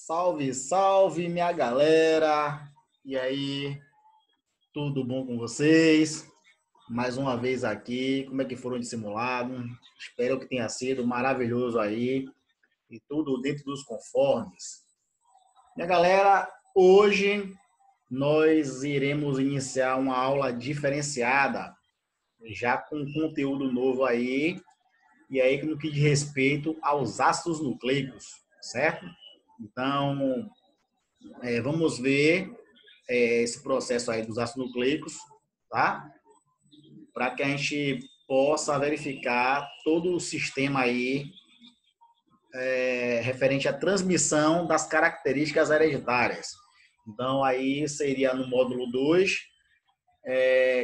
Salve, salve, minha galera! E aí, tudo bom com vocês? Mais uma vez aqui, como é que foram de simulado? Espero que tenha sido maravilhoso aí e tudo dentro dos conformes. Minha galera, hoje nós iremos iniciar uma aula diferenciada, já com conteúdo novo aí, e aí no que diz respeito aos ácidos nucleicos, certo? Então, vamos ver esse processo aí dos ácidos nucleicos, tá? Para que a gente possa verificar todo o sistema aí referente à transmissão das características hereditárias. Então, aí seria no módulo 2,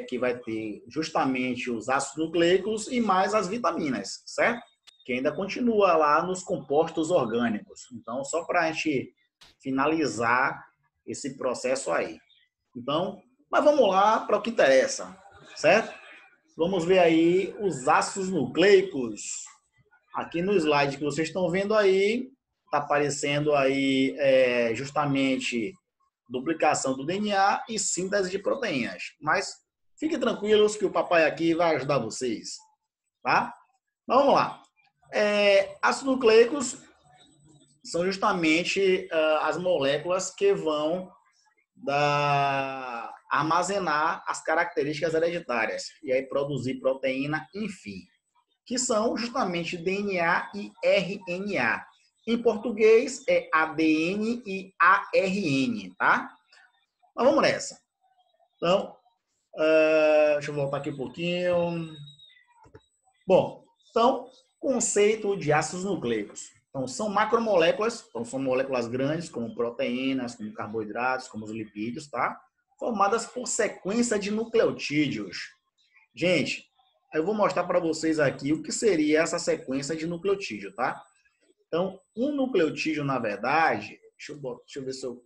que vai ter justamente os ácidos nucleicos e mais as vitaminas, certo? Que ainda continua lá nos compostos orgânicos. Então, só para a gente finalizar esse processo aí. Então, mas vamos lá para o que interessa, certo? Vamos ver aí os ácidos nucleicos. Aqui no slide que vocês estão vendo aí, está aparecendo aí justamente duplicação do DNA e síntese de proteínas. Mas fiquem tranquilos que o papai aqui vai ajudar vocês, tá? Mas vamos lá. Ácidos nucleicos são justamente as moléculas que vão armazenar as características hereditárias e aí produzir proteína, enfim, que são justamente DNA e RNA. Em português é ADN e ARN, tá? Mas vamos nessa. Então, deixa eu voltar aqui um pouquinho. Bom, então, conceito de ácidos nucleicos. Então, são macromoléculas, então são moléculas grandes, como proteínas, como carboidratos, como os lipídios, tá? Formadas por sequência de nucleotídeos. Gente, eu vou mostrar para vocês aqui o que seria essa sequência de nucleotídeo, tá? Então, um nucleotídeo, na verdade, deixa eu ver se eu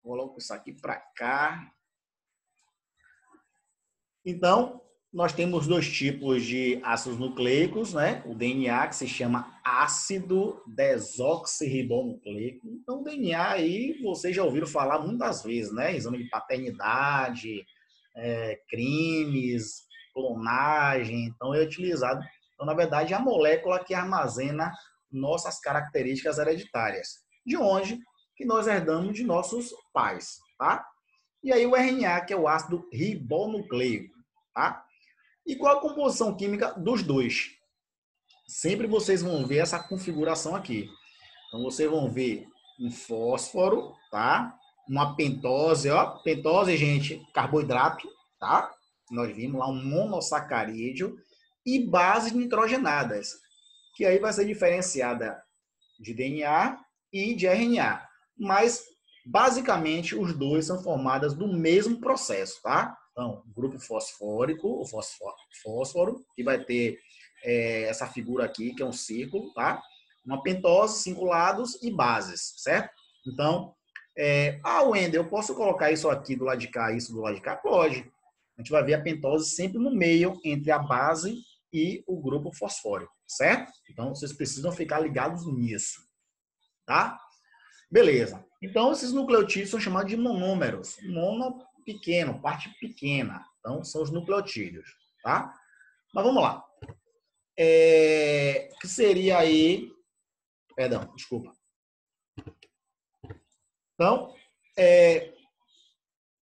coloco isso aqui para cá. Então, nós temos dois tipos de ácidos nucleicos, né? O DNA, que se chama ácido desoxirribonucleico. Então, o DNA aí, vocês já ouviram falar muitas vezes, né? Exame de paternidade, crimes, clonagem. Então, é utilizado. Então, na verdade, é a molécula que armazena nossas características hereditárias. De onde? Que nós herdamos de nossos pais, tá? E aí o RNA, que é o ácido ribonucleico, tá? E qual a composição química dos dois? Sempre vocês vão ver essa configuração aqui. Então, vocês vão ver um fósforo, tá? Uma pentose, ó. Pentose, gente, carboidrato, tá? Nós vimos lá um monossacarídeo e bases nitrogenadas, que aí vai ser diferenciada de DNA e de RNA. Mas, basicamente, os dois são formados do mesmo processo, tá? Então, grupo fosfórico, o fósforo, que vai ter essa figura aqui, que é um círculo, tá? Uma pentose, 5 lados e bases, certo? Então, Wendel, eu posso colocar isso aqui do lado de cá, isso do lado de cá? Pode. A gente vai ver a pentose sempre no meio, entre a base e o grupo fosfórico, certo? Então, vocês precisam ficar ligados nisso, tá? Beleza. Então, esses nucleotídeos são chamados de monômeros. Mono, pequeno, parte pequena. Então, são os nucleotídeos, tá? Mas vamos lá. Que seria aí... Perdão, desculpa. Então,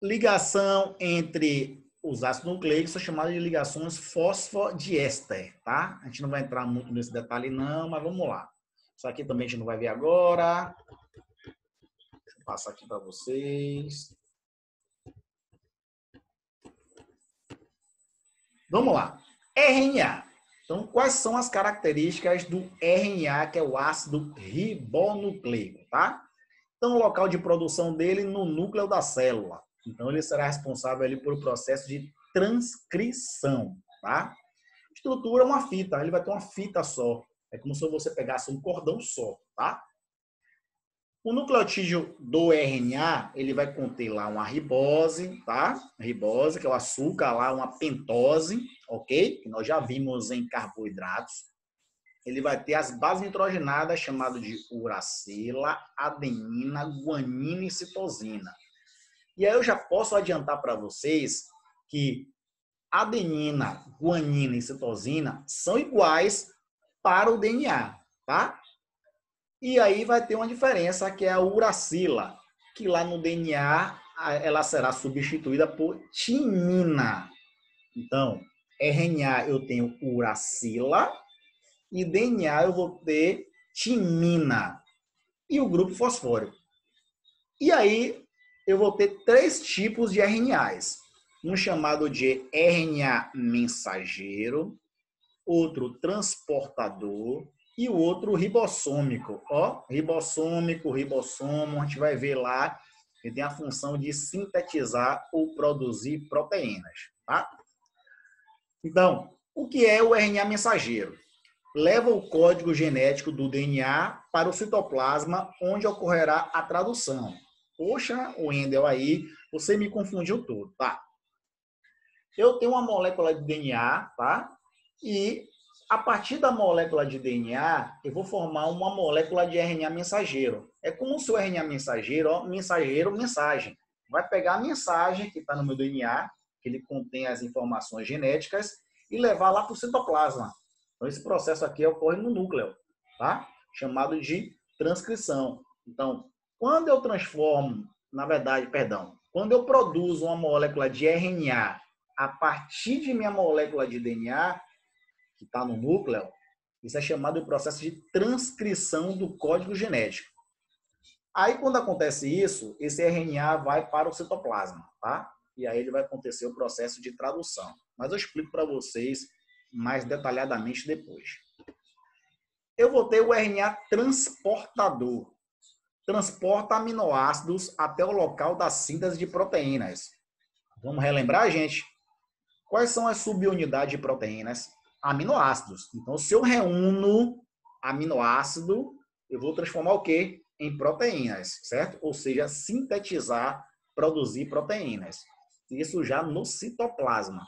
ligação entre os ácidos nucleicos são chamadas de ligações fosfodiéster, tá? A gente não vai entrar muito nesse detalhe não, mas vamos lá. Isso aqui também a gente não vai ver agora. Deixa eu passar aqui para vocês. Vamos lá. RNA. Então, quais são as características do RNA, que é o ácido ribonucleico, tá? Então, o local de produção dele no núcleo da célula. Então, ele será responsável ali por o processo de transcrição, tá? Estrutura uma fita, ele vai ter uma fita só. É como se você pegasse um cordão só, tá? O nucleotídeo do RNA, ele vai conter lá uma ribose, tá? Ribose, que é o açúcar lá, uma pentose, ok? Que nós já vimos em carboidratos. ele vai ter as bases nitrogenadas chamadas de uracila, adenina, guanina e citosina. E aí eu já posso adiantar para vocês que adenina, guanina e citosina são iguais para o DNA, tá? E aí vai ter uma diferença que é a uracila, que lá no DNA ela será substituída por timina. Então, RNA eu tenho uracila e DNA eu vou ter timina e o grupo fosfórico. E aí eu vou ter três tipos de RNAs. Um chamado de RNA mensageiro, outro transportador e o outro ribossômico. Ó, ribossomo, a gente vai ver lá que tem a função de sintetizar ou produzir proteínas, tá? Então, o que é o RNA mensageiro? Leva o código genético do DNA para o citoplasma, onde ocorrerá a tradução. Poxa, Wendel, aí você me confundiu todo, tá? Eu tenho uma molécula de DNA, tá? E a partir da molécula de DNA, eu vou formar uma molécula de RNA mensageiro. É como se o RNA mensageiro, ó, mensageiro, mensagem. Vai pegar a mensagem que está no meu DNA, que ele contém as informações genéticas, e levar lá para o citoplasma. Então, esse processo aqui ocorre no núcleo, tá? Chamado de transcrição. Então, quando eu transformo, na verdade, quando eu produzo uma molécula de RNA a partir de minha molécula de DNA, que está no núcleo, isso é chamado de processo de transcrição do código genético. Aí, quando acontece isso, esse RNA vai para o citoplasma, tá? E aí ele vai acontecer o processo de tradução. Mas eu explico para vocês mais detalhadamente depois. Eu vou ter o RNA transportador. Transporta aminoácidos até o local da síntese de proteínas. Vamos relembrar, gente? Quais são as subunidades de proteínas? Aminoácidos. Então, se eu reúno aminoácido, eu vou transformar o quê? Em proteínas, certo? Ou seja, sintetizar, produzir proteínas. Isso já no citoplasma.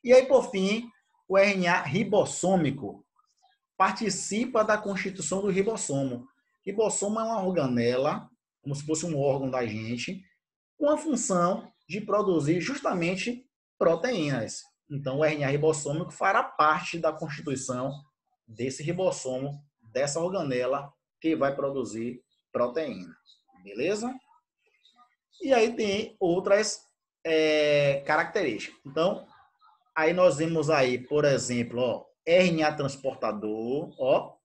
E aí, por fim, o RNA ribossômico participa da constituição do ribossomo. Ribossomo é uma organela, como se fosse um órgão da gente, com a função de produzir justamente proteínas. Então, o RNA ribossômico fará parte da constituição desse ribossomo, dessa organela que vai produzir proteína. Beleza? E aí tem outras características. Então, aí nós vemos aí, por exemplo, ó, RNA transportador, ó,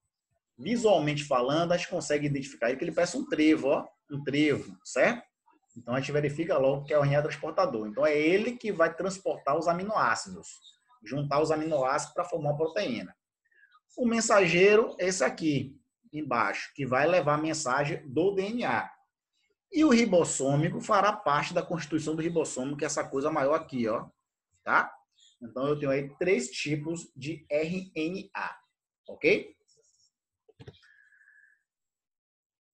visualmente falando, a gente consegue identificar que ele parece um trevo, ó, um trevo, certo? Então a gente verifica logo que é o RNA transportador. Então é ele que vai transportar os aminoácidos, juntar os aminoácidos para formar a proteína. O mensageiro, esse aqui, embaixo, que vai levar a mensagem do DNA. E o ribossômico fará parte da constituição do ribossomo, que é essa coisa maior aqui, ó, tá? Então eu tenho aí três tipos de RNA, ok?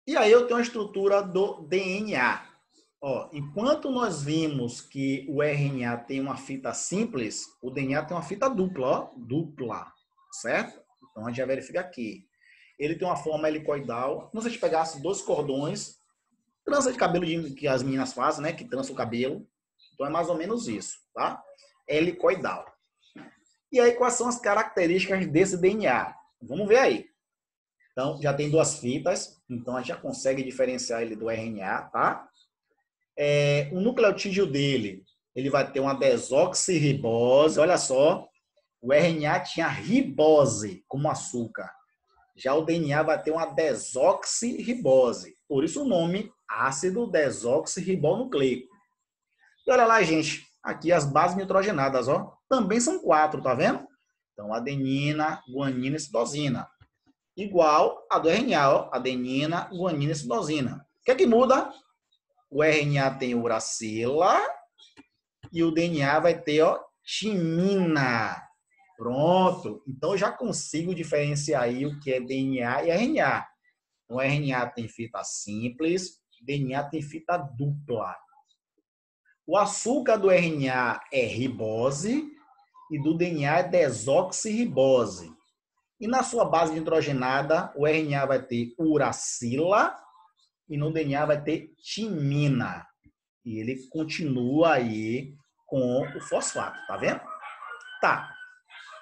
E aí eu tenho a estrutura do DNA. Ó, enquanto nós vimos que o RNA tem uma fita simples, o DNA tem uma fita dupla, ó, dupla, certo? Então a gente já verifica aqui. Ele tem uma forma helicoidal. Como se a gente pegasse dois cordões, trança de cabelo que as meninas fazem, né? Que trança o cabelo. Então é mais ou menos isso, tá? Helicoidal. E aí quais são as características desse DNA? Vamos ver aí. Então já tem duas fitas, então a gente já consegue diferenciar ele do RNA, tá? O nucleotídeo dele, ele vai ter uma desoxirribose. Olha só, o RNA tinha ribose como açúcar. Já o DNA vai ter uma desoxirribose. Por isso o nome ácido desoxirribonucleico. E olha lá, gente, aqui as bases nitrogenadas, ó, também são 4, tá vendo? Então, adenina, guanina e citosina. Igual a do RNA, ó, adenina, guanina e citosina. O que é que muda? O RNA tem uracila e o DNA vai ter, ó, timina. Pronto. Então, eu já consigo diferenciar aí o que é DNA e RNA. O RNA tem fita simples, DNA tem fita dupla. O açúcar do RNA é ribose e do DNA é desoxirribose. E na sua base nitrogenada, o RNA vai ter uracila e no DNA vai ter timina. E ele continua aí com o fosfato, tá vendo? Tá.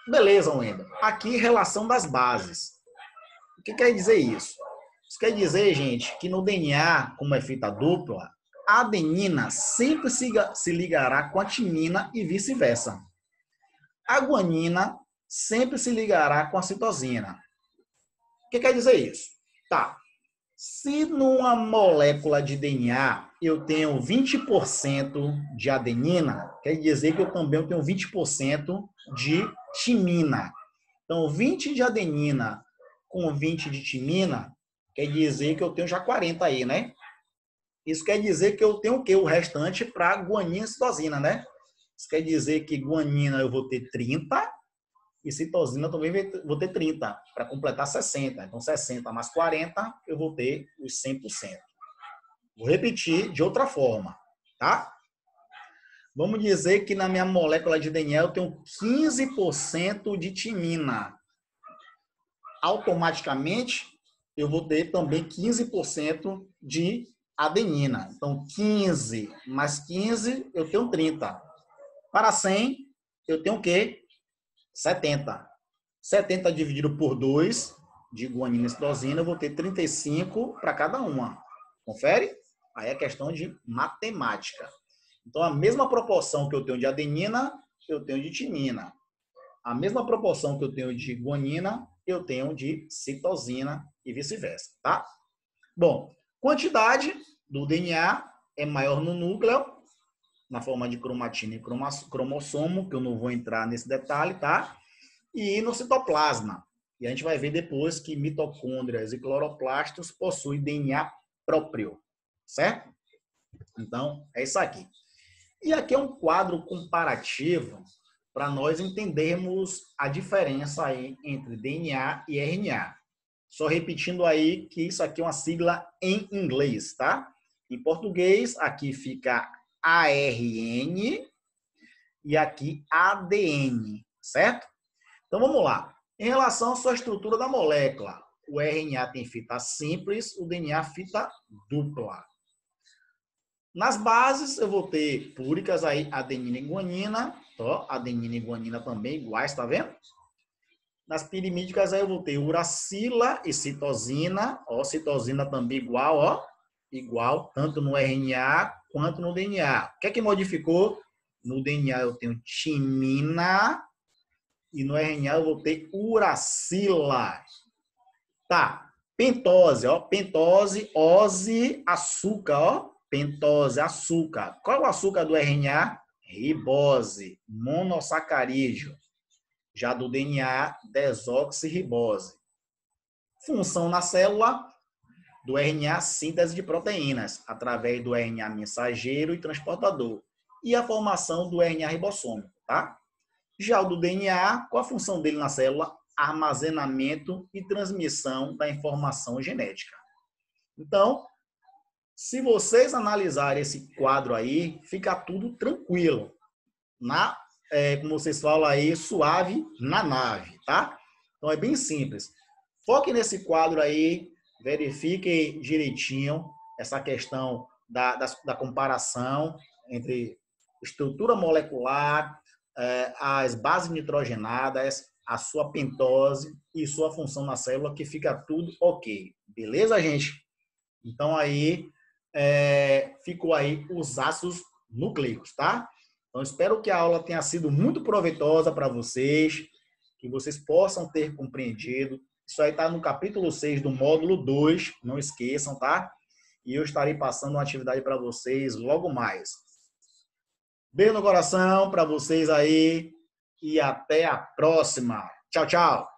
Beleza, Wendel. Aqui, relação das bases. O que quer dizer isso? Isso quer dizer, gente, que no DNA, como é fita dupla, a adenina sempre se ligará com a timina e vice-versa. A guanina sempre se ligará com a citosina. O que quer dizer isso? Tá. Se numa molécula de DNA eu tenho 20% de adenina, quer dizer que eu também tenho 20% de timina. Então, 20 de adenina com 20 de timina, quer dizer que eu tenho já 40 aí, né? Isso quer dizer que eu tenho o quê? O restante para guanina e citosina, né? Isso quer dizer que guanina eu vou ter 30 e citosina também vou ter 30, para completar 60. Então, 60 mais 40, eu vou ter os 100%. Vou repetir de outra forma, tá? Vamos dizer que na minha molécula de DNA eu tenho 15% de timina. Automaticamente, eu vou ter também 15% de adenina. Então, 15 mais 15, eu tenho 30. Para 100, eu tenho o quê? 70. 70 dividido por 2 de guanina e citosina, eu vou ter 35 para cada uma. Confere? Aí é questão de matemática. Então, a mesma proporção que eu tenho de adenina, eu tenho de timina. A mesma proporção que eu tenho de guanina, eu tenho de citosina e vice-versa, tá? Bom, quantidade do DNA é maior no núcleo, na forma de cromatina e cromossomo, que eu não vou entrar nesse detalhe, tá? E no citoplasma. E a gente vai ver depois que mitocôndrias e cloroplastos possuem DNA próprio, certo? Então, é isso aqui. E aqui é um quadro comparativo para nós entendermos a diferença aí entre DNA e RNA. Só repetindo aí que isso aqui é uma sigla em inglês, tá? Em português, aqui fica ARN e aqui ADN, certo? Então, vamos lá. Em relação à sua estrutura da molécula, o RNA tem fita simples, o DNA fita dupla. Nas bases, eu vou ter púricas aí, adenina e guanina. Ó, adenina e guanina também iguais, tá vendo? Nas pirimídicas, aí eu vou ter uracila e citosina. Ó, citosina também igual, ó. Igual, tanto no RNA quanto no DNA. O que é que modificou? No DNA eu tenho timina e no RNA eu vou ter uracila. Tá, pentose, ó. Pentose, ose, açúcar, ó. Pentose, açúcar. Qual é o açúcar do RNA? Ribose, monossacarídeo. Já do DNA, desoxirribose. Função na célula do RNA, síntese de proteínas, através do RNA mensageiro e transportador. E a formação do RNA ribossômico, tá? Já o do DNA, qual a função dele na célula? Armazenamento e transmissão da informação genética. Então, se vocês analisarem esse quadro aí, fica tudo tranquilo. Como vocês falam aí, suave na nave, tá? Então é bem simples. Foque nesse quadro aí, verifique direitinho essa questão da comparação entre estrutura molecular, as bases nitrogenadas, a sua pentose e sua função na célula, que fica tudo ok. Beleza, gente? Então aí ficou aí os ácidos nucleicos, tá? Então espero que a aula tenha sido muito proveitosa para vocês, que vocês possam ter compreendido. Isso aí está no capítulo 6 do módulo 2, não esqueçam, tá? E eu estarei passando uma atividade para vocês logo mais. Beijo no coração para vocês aí e até a próxima. Tchau, tchau.